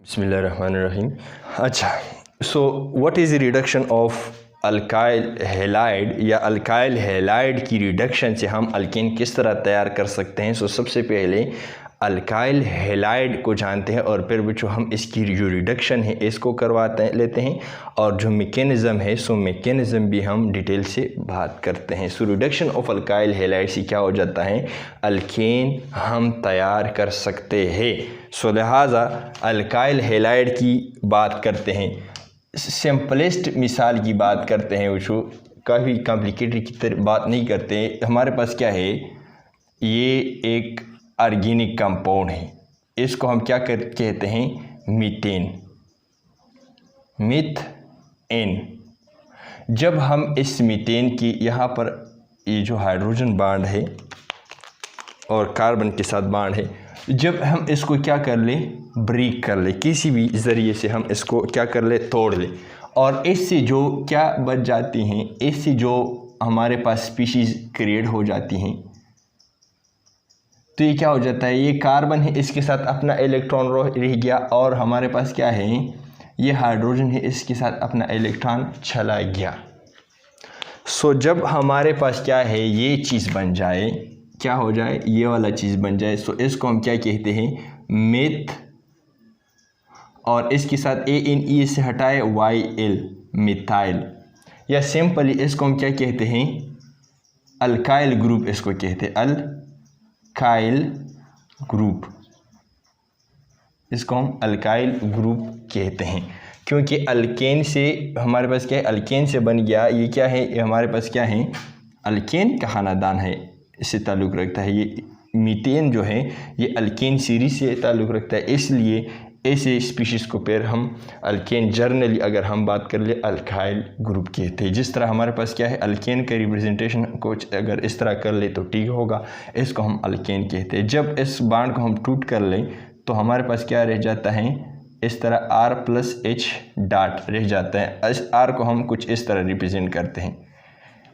बिस्मिल्लाहिर्रहमानिर्रहीम। अच्छा, so what is the reduction of alkyl halide या अल्काइल हैलाइड की रिडक्शन से हम अल्केन किस तरह तैयार कर सकते हैं। सबसे पहले अल्काइल हैलाइड को जानते हैं और फिर जो हम इसकी जो रिडक्शन है इसको लेते हैं और जो मैकेनिज़्म है मैकेनिज़्म भी हम डिटेल से बात करते हैं। रिडक्शन ऑफ अल्काइल हैलाइड से क्या हो जाता है, अल्केन हम तैयार कर सकते हैं। लिहाजा अल्काइल हैलाइड की बात करते हैं, सिंपलेस्ट मिसाल की बात करते हैं, वो काफ़ी कॉम्प्लिकेटेड की तरह बात नहीं करते। हमारे पास क्या है, ये एक ऑर्गेनिक कंपाउंड है, इसको हम क्या कहते हैं, मीथेन, मीथेन। जब हम इस मीथेन की यहाँ पर ये जो हाइड्रोजन बांड है और कार्बन के साथ बांड है, जब हम इसको क्या कर ले, ब्रेक कर ले, किसी भी ज़रिए से हम इसको क्या कर ले, तोड़ ले, और इससे जो क्या बच जाती हैं, इससे जो हमारे पास स्पीशीज़ क्रिएट हो जाती हैं, तो ये क्या हो जाता है, ये कार्बन है, इसके साथ अपना इलेक्ट्रॉन रह गया और हमारे पास क्या है, ये हाइड्रोजन है, इसके साथ अपना इलेक्ट्रॉन चला गया। जब हमारे पास क्या है, ये चीज़ बन जाए, क्या हो जाए, ये वाला चीज़ बन जाए, इसको हम क्या कहते हैं, मेथ, और इसके साथ ANE से हटाए YL, मिथाइल, या सिंपली इसको हम क्या कहते हैं, अल्काइल ग्रुप, इसको कहते हैं अल्काइल ग्रुप, इसको हम अल्काइल ग्रुप कहते हैं, क्योंकि अल्केन से हमारे पास क्या है, अल्केन से बन गया, ये क्या है, ये हमारे पास क्या है, अल्केन का खानादान है, इससे ताल्लुक़ रखता है। ये मीथेन जो है ये अल्केन सीरीज से ताल्लुक़ रखता है, इसलिए ऐसे स्पीशीज़ को फिर हम अल्केन, जर्नली अगर हम बात कर ले, अल्काइल ग्रुप कहते हैं। जिस तरह हमारे पास क्या है, अल्केन का रिप्रेजेंटेशन को अगर इस तरह कर ले तो ठीक होगा, इसको हम अल्केन कहते हैं। जब इस बांड को हम टूट कर लें तो हमारे पास क्या रह जाता है, इस तरह R+H डॉट रह जाता है। इस R को हम कुछ इस तरह रिप्रेजेंट करते हैं,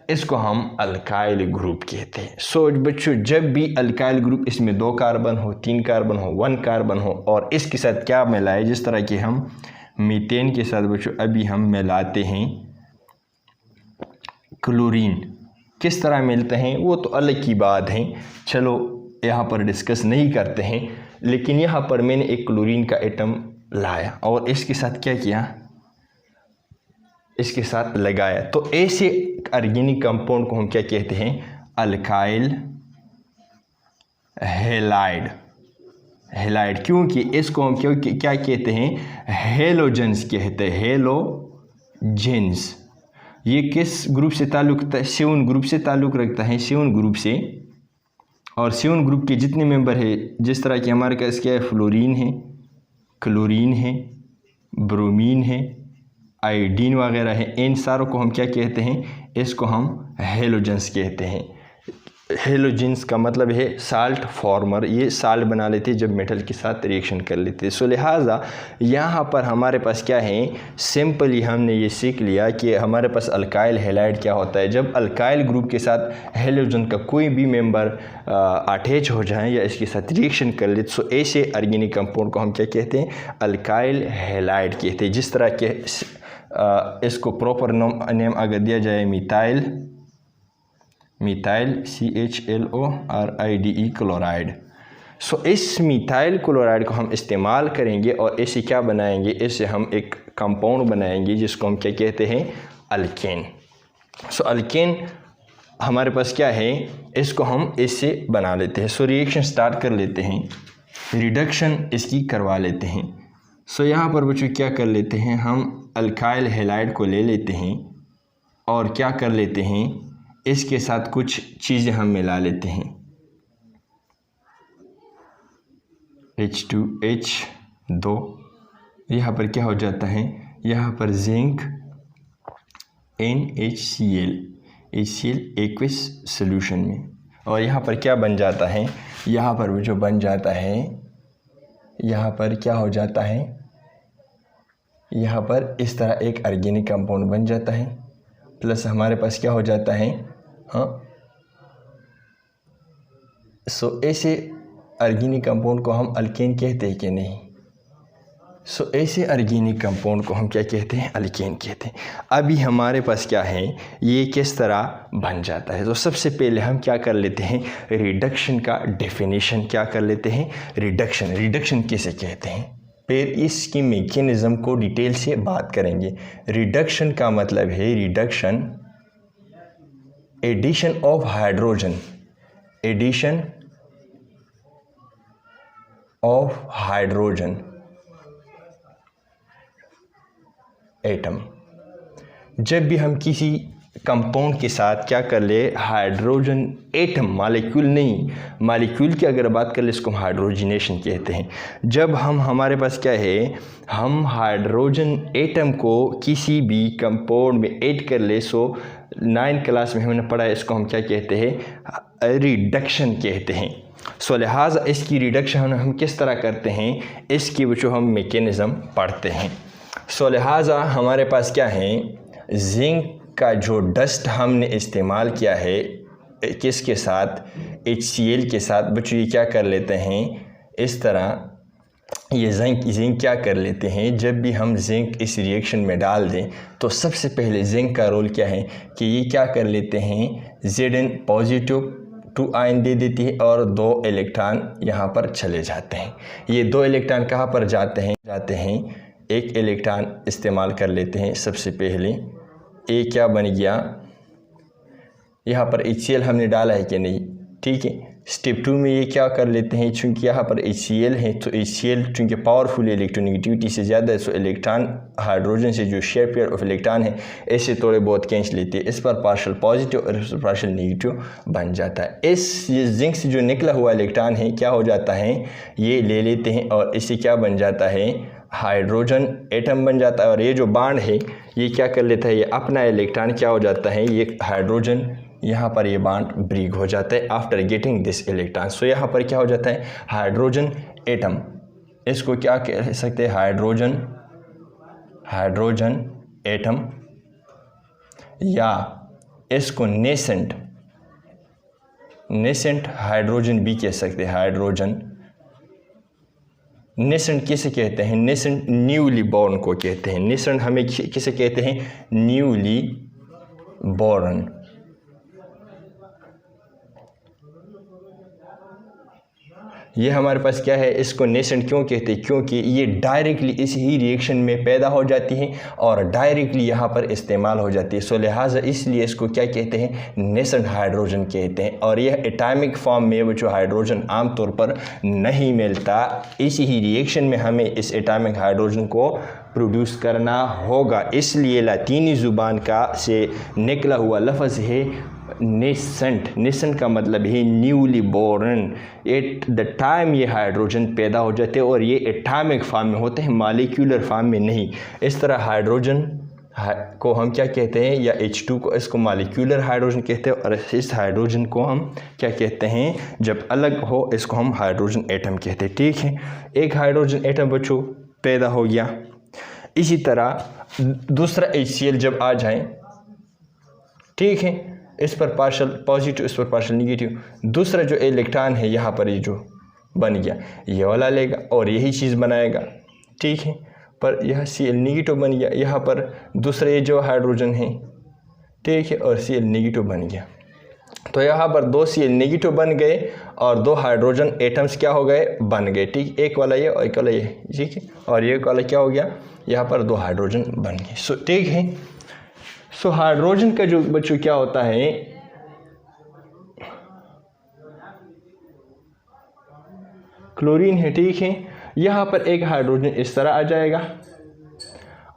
इसको हम अल्काइल ग्रुप कहते हैं। बच्चों, जब भी अल्काइल ग्रुप, इसमें 2 कार्बन हो, 3 कार्बन हो, 1 कार्बन हो, और इसके साथ क्या मिलाए, जिस तरह कि हम मीथेन के साथ बच्चों अभी हम मिलाते हैं क्लोरीन, किस तरह मिलते हैं वो तो अलग की बात है, चलो यहाँ पर डिस्कस नहीं करते हैं। लेकिन यहाँ पर मैंने एक क्लोरीन का एटम लाया और इसके साथ क्या किया, इसके साथ लगाया, तो ऐसे ऑर्गेनिक कंपाउंड को हम क्या कहते हैं, अल्काइल हैलाइड, हैलाइड, क्योंकि इसको हम क्या कहते हैं, हेलोजेंस कहते हैं, हेलोजेंस। ये किस ग्रुप से ताल्लुक़ रखता है, 7 ग्रुप से ताल्लुक़ रखता है, 7 ग्रुप से। और 7 ग्रुप के जितने मेंबर है, जिस तरह कि हमारे पास क्या है, फ्लोरीन है, क्लोरीन है, ब्रोमीन है, आयोडीन वगैरह है, इन सारों को हम क्या कहते हैं, इसको हम हेलोजेंस कहते हैं। हेलोजेंस का मतलब है साल्ट फॉर्मर, ये साल्ट बना लेते हैं जब मेटल के साथ रिएक्शन कर लेते हैं। लिहाजा यहाँ पर हमारे पास क्या है, सिंपली हमने ये सीख लिया कि हमारे पास अल्काइल हैलाइड क्या होता है, जब अल्काइल ग्रुप के साथ हेलोजन का कोई भी मेंबर अटैच हो जाए या इसके साथ रिएक्शन कर ले, तो ऐसे ऑर्गेनिक कंपाउंड को हम क्या कहते हैं, अल्काइल हैलाइड कहते हैं। जिस तरह के इसको प्रॉपर नेम अगर दिया जाए, मिथाइल CHLORIDE क्लोराइड। इस मिथाइल क्लोराइड को हम इस्तेमाल करेंगे और इसे क्या बनाएंगे, इससे हम एक कंपाउंड बनाएंगे जिसको हम क्या कहते हैं, अल्केन। अल्केन हमारे पास क्या है, इसको हम इससे बना लेते हैं। रिएक्शन स्टार्ट कर लेते हैं, रिडक्शन इसकी करवा लेते हैं। यहाँ पर बच्चों क्या कर लेते हैं, हम अल्काइल हैलाइड को ले लेते हैं और क्या कर लेते हैं, इसके साथ कुछ चीज़ें हम मिला लेते हैं, H2H2, यहाँ पर क्या हो जाता है, यहाँ पर जिंक NHCl एक्विस सोल्यूशन में, और यहाँ पर क्या बन जाता है, यहाँ पर जो बन जाता है, यहाँ पर क्या हो जाता है, यहाँ पर इस तरह एक ऑर्गेनिक कंपाउंड बन जाता है, प्लस हमारे पास क्या हो जाता है, ऐसे ऑर्गेनिक कंपाउंड को हम अल्केन कहते हैं कि नहीं, सो ऐसे ऑर्गेनिक कंपाउंड को हम क्या कहते हैं, अल्केन कहते हैं। अभी हमारे पास क्या है, ये किस तरह बन जाता है। तो सबसे पहले हम क्या कर लेते हैं, रिडक्शन का डेफिनेशन क्या कर लेते हैं, रिडक्शन किसे कहते हैं, फिर इसकी मैकेनिज्म को डिटेल से बात करेंगे। रिडक्शन का मतलब है reduction, addition of hydrogen, addition of hydrogen atom. जब भी हम किसी कंपाउंड के साथ क्या कर ले, हाइड्रोजन एटम, मॉलिक्यूल नहीं, मॉलिक्यूल की अगर बात कर ले इसको हम हाइड्रोजनेशन कहते हैं। जब हमारे पास क्या है, हम हाइड्रोजन एटम को किसी भी कंपाउंड में ऐड कर ले, सो 9 क्लास में हमने पढ़ा है, इसको हम क्या कहते हैं, रिडक्शन कहते हैं। सो लिहाजा इसकी रिडक्शन हम किस तरह करते हैं, इसकी जो हम मैकेनिज्म पढ़ते हैं। सो लिहाजा हमारे पास क्या है, जिंक का जो डस्ट हमने इस्तेमाल किया है किसके साथ, HCl के साथ। बच्चों ये क्या कर लेते हैं, इस तरह ये जिंक क्या कर लेते हैं, जब भी हम जिंक इस रिएक्शन में डाल दें तो सबसे पहले जिंक का रोल क्या है कि ये क्या कर लेते हैं, Zn पॉजिटिव 2 आयन दे देती है और 2 इलेक्ट्रॉन यहाँ पर चले जाते हैं। ये 2 इलेक्ट्रॉन कहाँ पर जाते हैं, एक इलेक्ट्रॉन इस्तेमाल कर लेते हैं। सबसे पहले ए क्या बन गया, यहाँ पर HCl हमने डाला है कि नहीं, ठीक है। स्टेप 2 में ये क्या कर लेते हैं, चूँकि यहाँ पर HCl है तो HCl चूँकि पावरफुल इलेक्ट्रोनेगेटिविटी से ज़्यादा है, सो इलेक्ट्रॉन हाइड्रोजन से जो शेयर पेयर ऑफ इलेक्ट्रॉन है ऐसे थोड़े बहुत खींच लेते हैं। इस पर पार्शियल पॉजिटिव और इस पर पार्शियल नेगेटिव बन जाता है। इस जिंक से जो निकला हुआ इलेक्ट्रॉन है क्या हो जाता है, ये ले लेते हैं और इससे क्या बन जाता है, हाइड्रोजन एटम बन जाता है। और ये जो बांड है ये क्या कर लेता है, ये अपना इलेक्ट्रॉन क्या हो जाता है, ये हाइड्रोजन यहाँ पर ये बांड ब्रेक हो जाता है आफ्टर गेटिंग दिस इलेक्ट्रॉन। सो यहाँ पर क्या हो जाता है, हाइड्रोजन एटम, इसको क्या कह सकते हैं, हाइड्रोजन एटम, या इसको नेसेंट हाइड्रोजन भी कह सकते हैं। हाइड्रोजन नेसेंट किसे कहते हैं, नेसेंट न्यूली बॉर्न को कहते हैं। नेसेंट हमें किसे कहते हैं, न्यूली बॉर्न। ये हमारे पास क्या है, इसको नेसेंट क्यों कहते हैं, क्योंकि ये डायरेक्टली इस ही रिएक्शन में पैदा हो जाती है और डायरेक्टली यहाँ पर इस्तेमाल हो जाती है। सो लिहाजा इसलिए इसको क्या कहते हैं, नेसेंट हाइड्रोजन कहते हैं। और यह एटॉमिक फॉर्म में वो जो हाइड्रोजन आमतौर पर नहीं मिलता, इसी ही रिएक्शन में हमें इस एटॉमिक हाइड्रोजन को प्रोड्यूस करना होगा। इसलिए लातीनी ज़ुबान का से निकला हुआ लफ्ज़ है नेसेंट का मतलब है newly born. At the time ये हाइड्रोजन पैदा हो जाते हैं और ये एटॉमिक फॉर्म में होते हैं, मॉलिक्यूलर फॉर्म में नहीं। इस तरह हाइड्रोजन को हम क्या कहते हैं, या H2 को इसको मॉलिक्यूलर हाइड्रोजन कहते हैं, और इस हाइड्रोजन को हम क्या कहते हैं, जब अलग हो इसको हम हाइड्रोजन एटम कहते हैं। ठीक है, एक हाइड्रोजन एटम बच्चों पैदा हो गया। इसी तरह दूसरा HCl जब आ जाए, ठीक है, इस पर पार्शियल पॉजिटिव, इस पर पार्शियल नेगेटिव, दूसरा जो इलेक्ट्रॉन है यहाँ पर ये जो बन गया ये वाला लेगा और यही चीज़ बनाएगा। ठीक है, पर यह Cl नेगेटिव बन गया, यहाँ पर दूसरा ये जो हाइड्रोजन है, ठीक है, और Cl नेगेटिव बन गया। तो यहाँ पर 2 Cl नेगेटिव बन गए और 2 हाइड्रोजन एटम्स क्या हो गए, बन गए। ठीक, एक वाला ये और एक वाला ये, ठीक है, और ये वाला क्या हो गया, यहाँ पर 2 हाइड्रोजन बन गए। सो ठीक है, सो हाइड्रोजन का जो बच्चों क्या होता है, क्लोरीन है। ठीक है, यहाँ पर एक हाइड्रोजन इस तरह आ जाएगा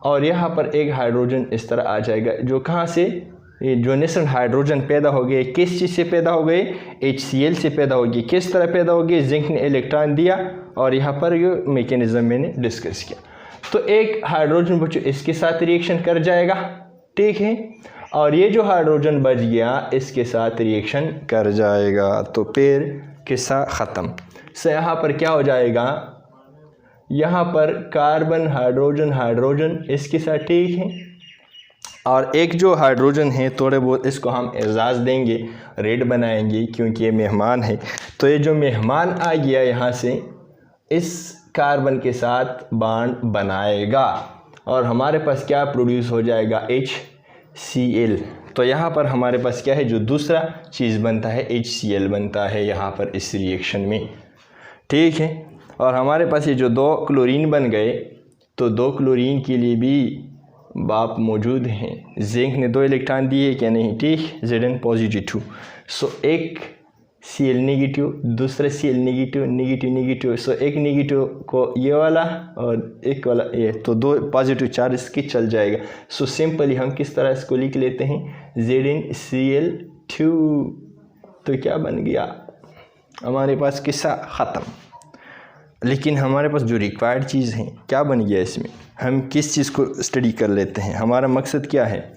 और यहाँ पर एक हाइड्रोजन इस तरह आ जाएगा, जो कहाँ से, ये जो नेसेंट हाइड्रोजन पैदा हो गए किस चीज़ से पैदा हो गए, HCl से पैदा हो गए। किस तरह पैदा हो गए, जिंक ने इलेक्ट्रॉन दिया और यहाँ पर ये मैकेनिज्म मैंने डिस्कस किया। तो एक हाइड्रोजन बच्चों इसके साथ रिएक्शन कर जाएगा, ठीक है, और ये जो हाइड्रोजन बच गया इसके साथ रिएक्शन कर जाएगा, तो फिर किस्सा ख़त्म। से यहाँ पर क्या हो जाएगा, यहाँ पर कार्बन हाइड्रोजन इसके साथ, ठीक है, और एक जो हाइड्रोजन है थोड़े बहुत इसको हम एजाज़ देंगे, रेड बनाएंगे क्योंकि ये मेहमान है। तो ये जो मेहमान आ गया यहाँ से, इस कार्बन के साथ बॉन्ड बनाएगा और हमारे पास क्या प्रोड्यूस हो जाएगा, HCl। तो यहाँ पर हमारे पास क्या है, जो दूसरा चीज़ बनता है HCl बनता है यहाँ पर इस रिएक्शन में, ठीक है। और हमारे पास ये जो 2 क्लोरीन बन गए, तो 2 क्लोरीन के लिए भी बाप मौजूद हैं। जिंक ने 2 इलेक्ट्रॉन दिए क्या नहीं, ठीक, Zn पॉजिटिव 2। सो एक Cl नेगेटिव, दूसरा Cl नेगेटिव नेगेटिव नेगेटिव। सो एक नेगेटिव को ये वाला और एक वाला ये, तो 2 पॉजिटिव चार्ज इसके चल जाएगा। सो सिंपली हम किस तरह इसको लिख लेते हैं, ZnCl2। तो क्या बन गया हमारे पास, किस्सा ख़त्म। लेकिन हमारे पास जो रिक्वायर्ड चीज़ है क्या बन गया इसमें, हम किस चीज़ को स्टडी कर लेते हैं। हमारा मकसद क्या है,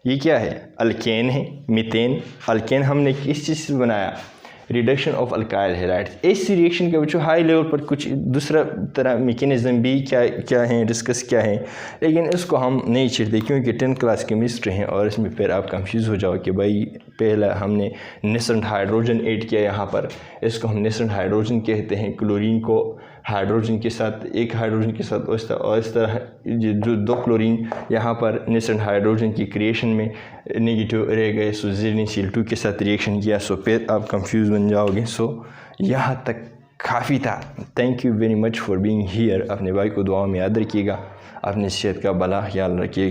ये क्या है, अल्केन है, मीथेन। अल्केन हमने किस चीज़ से बनाया, रिडक्शन ऑफ अल्काइल हैलाइड्स। इस रिएक्शन के बच्चों हाई लेवल पर कुछ दूसरा तरह मैकेनिज्म भी क्या है डिस्कस क्या है, लेकिन इसको हम नहीं छेड़ते क्योंकि 10th क्लास केमिस्ट्री है और इसमें फिर आप कंफ्यूज हो जाओ कि भाई पहला हमने नेसेंट हाइड्रोजन ऐड किया यहाँ पर, इसको हम नेसेंट हाइड्रोजन कहते हैं। क्लोरीन को हाइड्रोजन के साथ, एक हाइड्रोजन के साथ और इस तरह जो 2 क्लोरीन यहाँ पर नेसेंट हाइड्रोजन की क्रिएशन में नेगेटिव रह गए। सो ZnCl2 के साथ रिएक्शन किया, सो फिर आप कंफ्यूज बन जाओगे। सो यहाँ तक काफ़ी था। Thank you very much for being here. अपने भाई को दुआ में याद रखिएगा, अपनी सेहत का भला ख्याल रखिएगा।